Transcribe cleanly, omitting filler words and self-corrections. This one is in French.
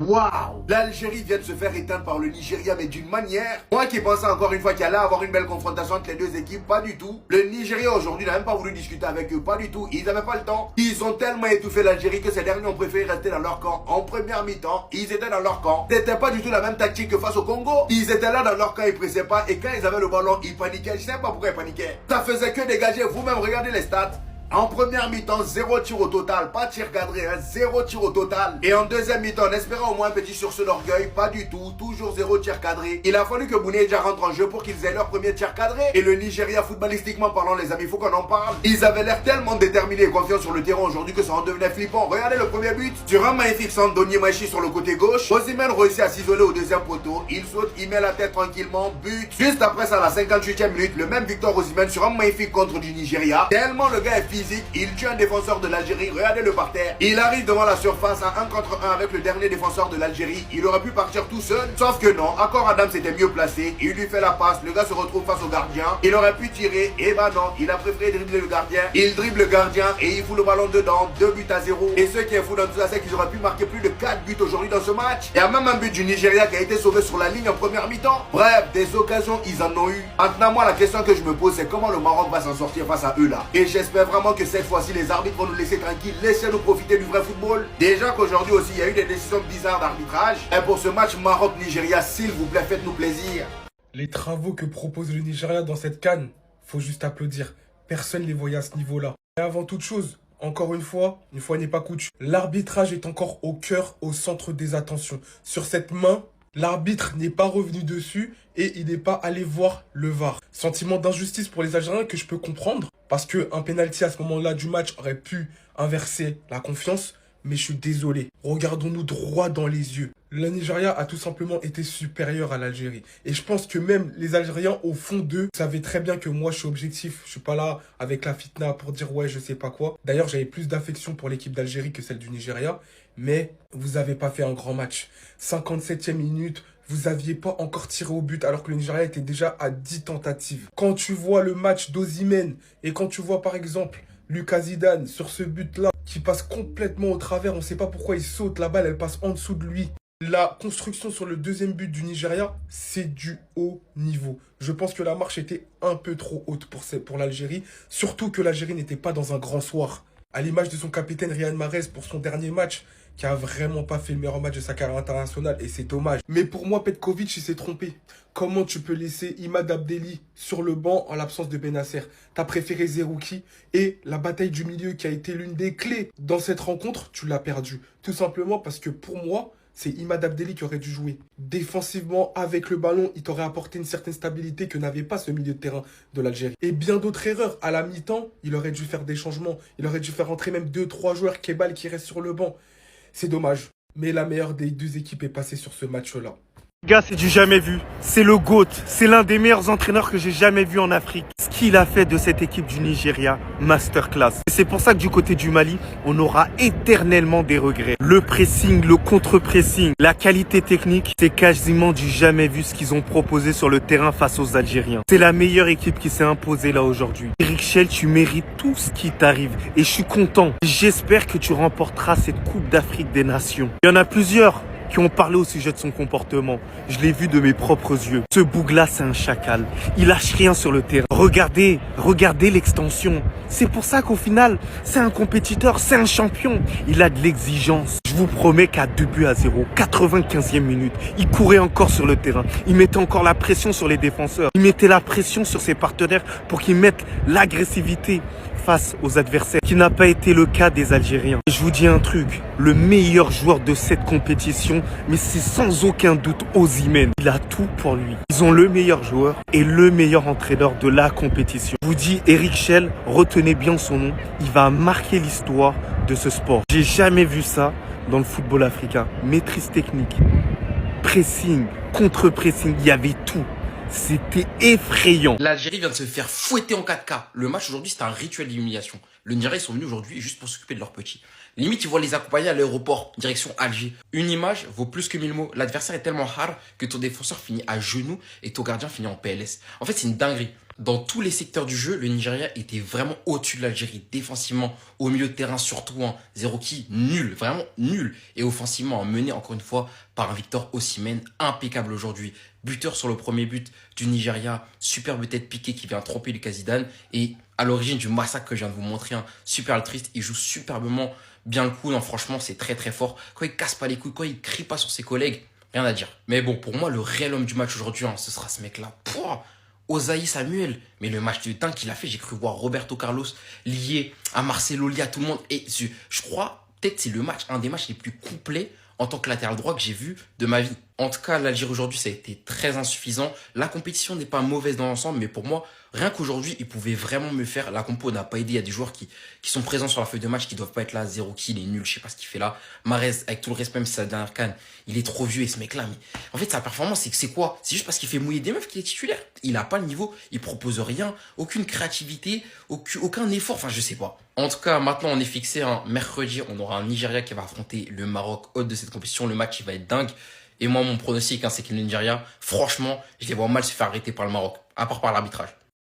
Waouh! L'Algérie vient de se faire éteindre par le Nigeria, mais d'une manière. Moi qui pensais encore une fois qu'il allait avoir une belle confrontation entre les deux équipes, pas du tout. Le Nigeria aujourd'hui n'a même pas voulu discuter avec eux, pas du tout. Ils n'avaient pas le temps. Ils ont tellement étouffé l'Algérie que ces derniers ont préféré rester dans leur camp. En première mi-temps, ils étaient dans leur camp. C'était pas du tout la même tactique que face au Congo. Ils étaient là dans leur camp, ils pressaient pas. Et quand ils avaient le ballon, ils paniquaient. Je sais pas pourquoi ils paniquaient. Ça faisait que dégager. Vous-même, regardez les stats. En première mi-temps, 0 tir au total. Pas tir cadré, 0 tir au total. Et en deuxième mi-temps, en espérant au moins un petit sursaut d'orgueil, pas du tout. Toujours 0 tir cadré. Il a fallu que Bounedjah rentre en jeu pour qu'ils aient leur premier tir cadré. Et le Nigeria, footballistiquement parlant, les amis, il faut qu'on en parle. Ils avaient l'air tellement déterminés et confiants sur le terrain aujourd'hui que ça en devenait flippant. Regardez le premier but. Sur un magnifique centre d'Onyemaechi sur le côté gauche, Osimhen réussit à s'isoler au deuxième poteau. Il saute, il met la tête tranquillement. But. Juste après ça, à la 58e minute, le même Victor Osimhen sur un magnifique contre du Nigeria. Tellement le gars est physique, il tue un défenseur de l'Algérie, regardez-le par terre. Il arrive devant la surface à 1 contre 1 avec le dernier défenseur de l'Algérie. Il aurait pu partir tout seul, sauf que non. Encore Adam s'était mieux placé. Il lui fait la passe, le gars se retrouve face au gardien. Il aurait pu tirer, et bah non, il a préféré dribbler le gardien. Il dribble le gardien et il fout le ballon dedans, 2 buts à 0. Et ce qui est fou dans tout ça, c'est qu'ils auraient pu marquer plus de 4 buts aujourd'hui dans ce match. Il y a même un but du Nigeria qui a été sauvé sur la ligne en première mi-temps. Bref, des occasions, ils en ont eu. Maintenant, moi, la question que je me pose, c'est comment le Maroc va s'en sortir face à eux là. Et j'espère vraiment que cette fois-ci, les arbitres vont nous laisser tranquilles, laissez-nous profiter du vrai football. Déjà qu'aujourd'hui aussi, il y a eu des décisions bizarres d'arbitrage. Et pour ce match Maroc-Nigeria, s'il vous plaît, faites-nous plaisir. Les travaux que propose le Nigeria dans cette CAN, faut juste applaudir. Personne ne les voyait à ce niveau-là. Et avant toute chose, encore une fois n'est pas coutume, l'arbitrage est encore au cœur, au centre des attentions. Sur cette main, l'arbitre n'est pas revenu dessus et il n'est pas allé voir le VAR. Sentiment d'injustice pour les Algériens que je peux comprendre parce qu'un pénalty à ce moment-là du match aurait pu inverser la confiance. Mais je suis désolé, regardons-nous droit dans les yeux. Le Nigeria a tout simplement été supérieur à l'Algérie. Et je pense que même les Algériens, au fond d'eux, savaient très bien que moi, je suis objectif. Je suis pas là avec la fitna pour dire ouais, je sais pas quoi. D'ailleurs, j'avais plus d'affection pour l'équipe d'Algérie que celle du Nigeria. Mais vous avez pas fait un grand match. 57e minute, vous aviez pas encore tiré au but alors que le Nigeria était déjà à 10 tentatives. Quand tu vois le match d'Osimhen et quand tu vois par exemple Lucas Zidane sur ce but-là qui passe complètement au travers, on ne sait pas pourquoi il saute, la balle elle passe en dessous de lui. La construction sur le deuxième but du Nigeria, c'est du haut niveau. Je pense que la marche était un peu trop haute pour l'Algérie, surtout que l'Algérie n'était pas dans un grand soir. À l'image de son capitaine Riyad Mahrez pour son dernier match, qui a vraiment pas fait le meilleur match de sa carrière internationale, et c'est dommage. Mais pour moi, Petkovic, il s'est trompé. Comment tu peux laisser Imad Abdelli sur le banc en l'absence de Benasser? T'as préféré Zerouki et la bataille du milieu qui a été l'une des clés dans cette rencontre, tu l'as perdue. Tout simplement parce que pour moi, c'est Imad Abdelli qui aurait dû jouer. Défensivement, avec le ballon, il t'aurait apporté une certaine stabilité que n'avait pas ce milieu de terrain de l'Algérie. Et bien d'autres erreurs. À la mi-temps, il aurait dû faire des changements. Il aurait dû faire rentrer même 2-3 joueurs Kebal qui restent sur le banc. C'est dommage. Mais la meilleure des deux équipes est passée sur ce match-là. Gars, c'est du jamais vu. C'est le GOAT. C'est l'un des meilleurs entraîneurs que j'ai jamais vu en Afrique. Ce qu'il a fait de cette équipe du Nigeria, masterclass. Et c'est pour ça que du côté du Mali, on aura éternellement des regrets. Le pressing, le contre-pressing, la qualité technique, c'est quasiment du jamais vu ce qu'ils ont proposé sur le terrain face aux Algériens. C'est la meilleure équipe qui s'est imposée là aujourd'hui. Eric Schell, tu mérites tout ce qui t'arrive. Et je suis content. J'espère que tu remporteras cette Coupe d'Afrique des Nations. Il y en a plusieurs qui ont parlé au sujet de son comportement. Je l'ai vu de mes propres yeux. Ce bougla, c'est un chacal. Il lâche rien sur le terrain. Regardez l'extension. C'est pour ça qu'au final, c'est un compétiteur, c'est un champion. Il a de l'exigence. Je vous promets qu'à 2 buts à 0, 95e minute, il courait encore sur le terrain. Il mettait encore la pression sur les défenseurs. Il mettait la pression sur ses partenaires pour qu'ils mettent l'agressivité face aux adversaires, qui n'a pas été le cas des Algériens. Et je vous dis un truc, le meilleur joueur de cette compétition, mais c'est sans aucun doute Osimhen. Il a tout pour lui. Ils ont le meilleur joueur et le meilleur entraîneur de la compétition. Je vous dis, Eric Schell, retenez bien son nom, il va marquer l'histoire de ce sport. J'ai jamais vu ça dans le football africain. Maîtrise technique, pressing, contre-pressing, il y avait tout. C'était effrayant. L'Algérie vient de se faire fouetter en 4K. Le match aujourd'hui, c'était un rituel d'humiliation. Le Nigeria, ils sont venus aujourd'hui juste pour s'occuper de leurs petits. Limite, ils vont les accompagner à l'aéroport, direction Alger. Une image vaut plus que 1000 mots. L'adversaire est tellement hard que ton défenseur finit à genoux et ton gardien finit en PLS. En fait, c'est une dinguerie. Dans tous les secteurs du jeu, le Nigeria était vraiment au-dessus de l'Algérie. Défensivement, au milieu de terrain surtout, hein, zéro qui, nul, vraiment nul. Et offensivement, mené encore une fois par un Victor Osimhen, impeccable aujourd'hui. Buteur sur le premier but du Nigeria, superbe tête piquée qui vient tromper Lucas Zidane. Et à l'origine du massacre que je viens de vous montrer, hein, super altruiste, il joue superbement bien le coup. Non, franchement, c'est très très fort. Quand il casse pas les couilles, quand il crie pas sur ses collègues, rien à dire. Mais bon, pour moi, le réel homme du match aujourd'hui, hein, ce sera ce mec-là. Pouah, Osayi Samuel. Mais le match de dingue qu'il a fait, j'ai cru voir Roberto Carlos lié à Marcelo, lié à tout le monde. Et je crois, peut-être c'est le match, un des matchs les plus complets en tant que latéral droit que j'ai vu de ma vie. En tout cas, l'Algérie aujourd'hui, ça a été très insuffisant. La compétition n'est pas mauvaise dans l'ensemble, mais pour moi, rien qu'aujourd'hui, ils pouvaient vraiment me faire. La compo n'a pas aidé. Il y a des joueurs qui sont présents sur la feuille de match, qui doivent pas être là. Zéro kill, il est nul, je sais pas ce qu'il fait là. Mahrez, avec tout le respect, même si c'est sa dernière canne, il est trop vieux et ce mec-là, mais en fait, sa performance, c'est quoi? C'est juste parce qu'il fait mouiller des meufs qu'il est titulaire. Il a pas le niveau, il propose rien, aucune créativité, aucun effort. Enfin, je sais pas. En tout cas, maintenant, on est fixé. Mercredi, on aura un Nigeria qui va affronter le Maroc, hôte de cette compétition. Le match, il va être dingue. Et moi, mon pronostic, c'est que le Nigeria, franchement, je les vois mal se faire arrêter par le Maroc, à part par l'arbitrage.